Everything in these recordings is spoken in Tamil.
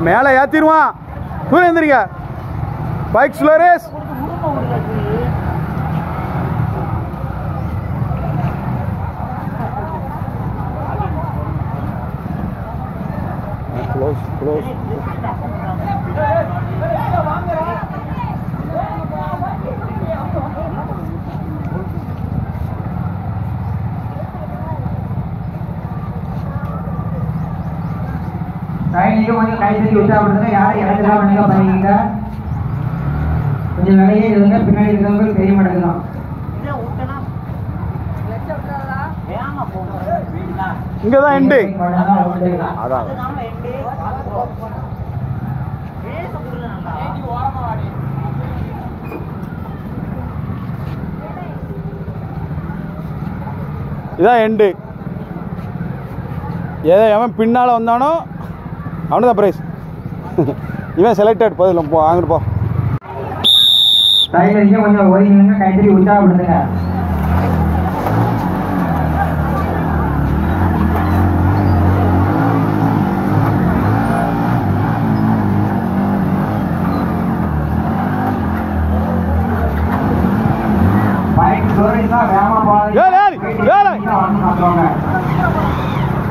மேலே ஏற்றிடுவான். தூரம் எழுந்திரிங்க. Bike slow race. Close close. கொஞ்சம் கை தட்டி உற்சாகப்படுத்துங்க. யாரும் இறங்கலாம் பண்ணிக்க பண்ணிக்க. கொஞ்சம் விலையே இருங்க. பின்னாடி இருக்கிறவங்களுக்கு தெரிய மாட்டேங்குதான். இங்கதான் எண்டு. அதான் இதான் எண்டு. ஏதோ எவன் பின்னால் வந்தானோ அவனு தான் பிரைஸ். இவன் செலக்டட். போதில்ல போ, அங்கிட்டு போ. கொஞ்சம் ஓய்வுங்க. கை தட்டி உற்சாகப்படுத்துங்க.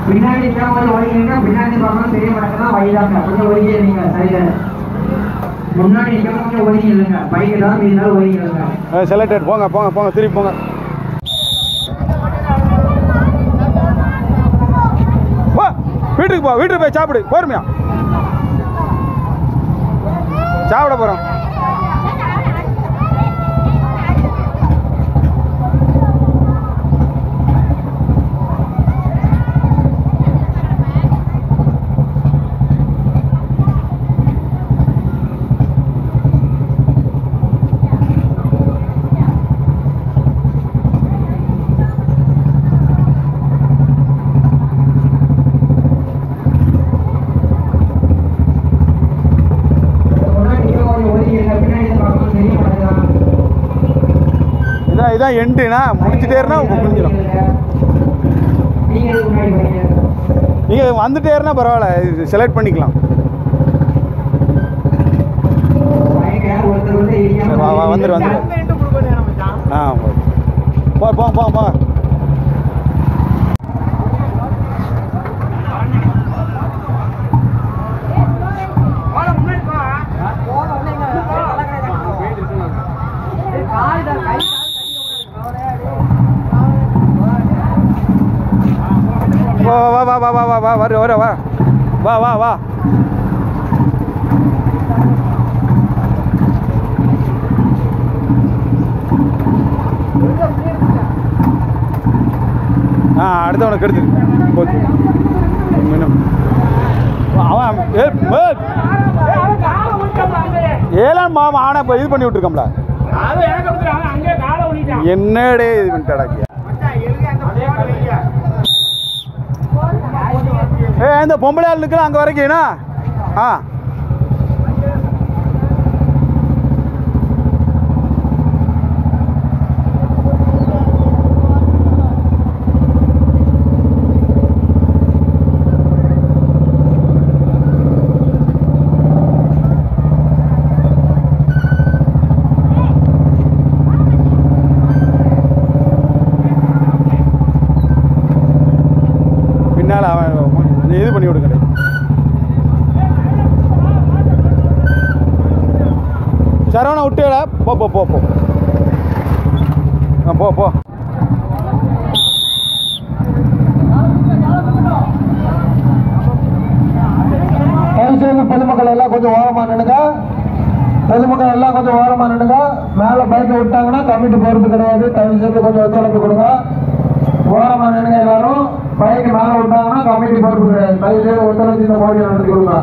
பின்னாடி கொஞ்சம் ஒதுங்க. பின்னாடி பார்க்கணும் தெரிய மாட்டேங்குதான். வழிதாங்க கொஞ்சம் ஒதுங்கி நீங்க சரிதானே. முன்னாடி கொஞ்சம் ஒதுங்கி இல்லைங்க. பைக்கு தான் மீதாலும் ஒதுங்கி இல்லைங்க. செலக்டட். போங்க போங்க போங்க. திருப்பி போங்க. வீட்டுக்கு போ. வீட்டுக்கு போய் சாப்பிடு. போருமையா சாப்பிட போறோம். இதான் எண்டுனா முடிச்சுட்டேருனா முடிஞ்சிடும். நீங்கள் வந்துட்டேருனா பரவாயில்ல. செலக்ட் பண்ணிக்கலாம். வா வா வந்துடு வந்துடு. ஆ போ போ போ போ. வா வா வா வா வா வா வர வர வா வா வா வா. அடுத்தவனை கெடுத்து போச்சு. அவன் ஏழாம் மாமா ஆனா இப்போ இது பண்ணி விட்டுருக்கோம்ல. என்னடே இது பண்ணிட்டாடா. இந்த பொம்பளை ஆள் நிற்கலாம் அங்கே வரைக்கும்னா. ஆ பின்னால் அவன் இது பண்ணி விடுங்க. சரவணா விட்டுடா. போ போ போ போ போ போ. பொதுமக்கள் எல்லாம் கொஞ்சம் ஓரமா நின்னுங்க. பொதுமக்கள் எல்லாம் கொஞ்சம் ஓரமா நின்னுங்க. மேல பைக்கை விட்டாங்கன்னா கமிட்டி போறது கிடையாது. தயவு செய்து கொஞ்சம் ஒத்துழைப்பு கொடுங்க. ஓரமா நின்னுங்க. எல்லாரும் பைக்கு மேல விட்டாங்கன்னா கமிட்டி போறது கிடையாது. தயவு செய்து ஒத்துழைச்சு இந்த போட்டியை நடத்தி கொடுங்க.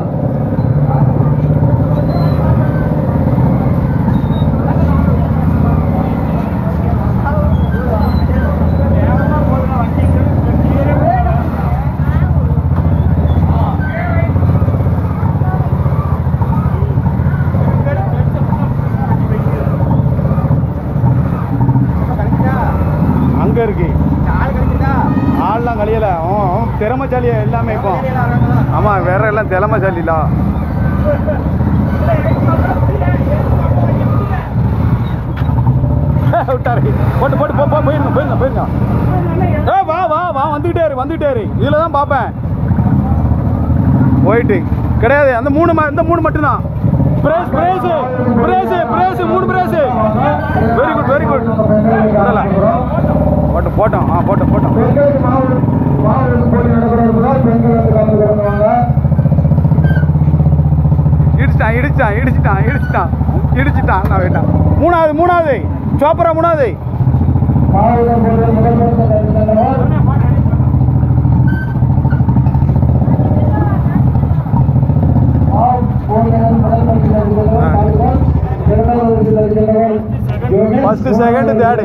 இருக்கு ஆள்லாம் கழியல. திறமைசாலியா எல்லாமே இப்போ. ஆமாம், வேற எல்லாம் திறமைசாலிலா. விட்டாரு. போட்டு போட்டு போ போயிருங்க போயிருங்க போயிருங்க. வா வா வா வந்துகிட்டே இதில் தான் பார்ப்பேன். போயிட்டு கிடையாது. அந்த இந்த மூணு மட்டும்தான். Brace brace brace brace 3 brace. Very good very good. போட்டோம் போட்டோம். இடிச்சிட்டான். நான் வேண்டாம். மூணாவது சோப்பரா 3வது. First second third.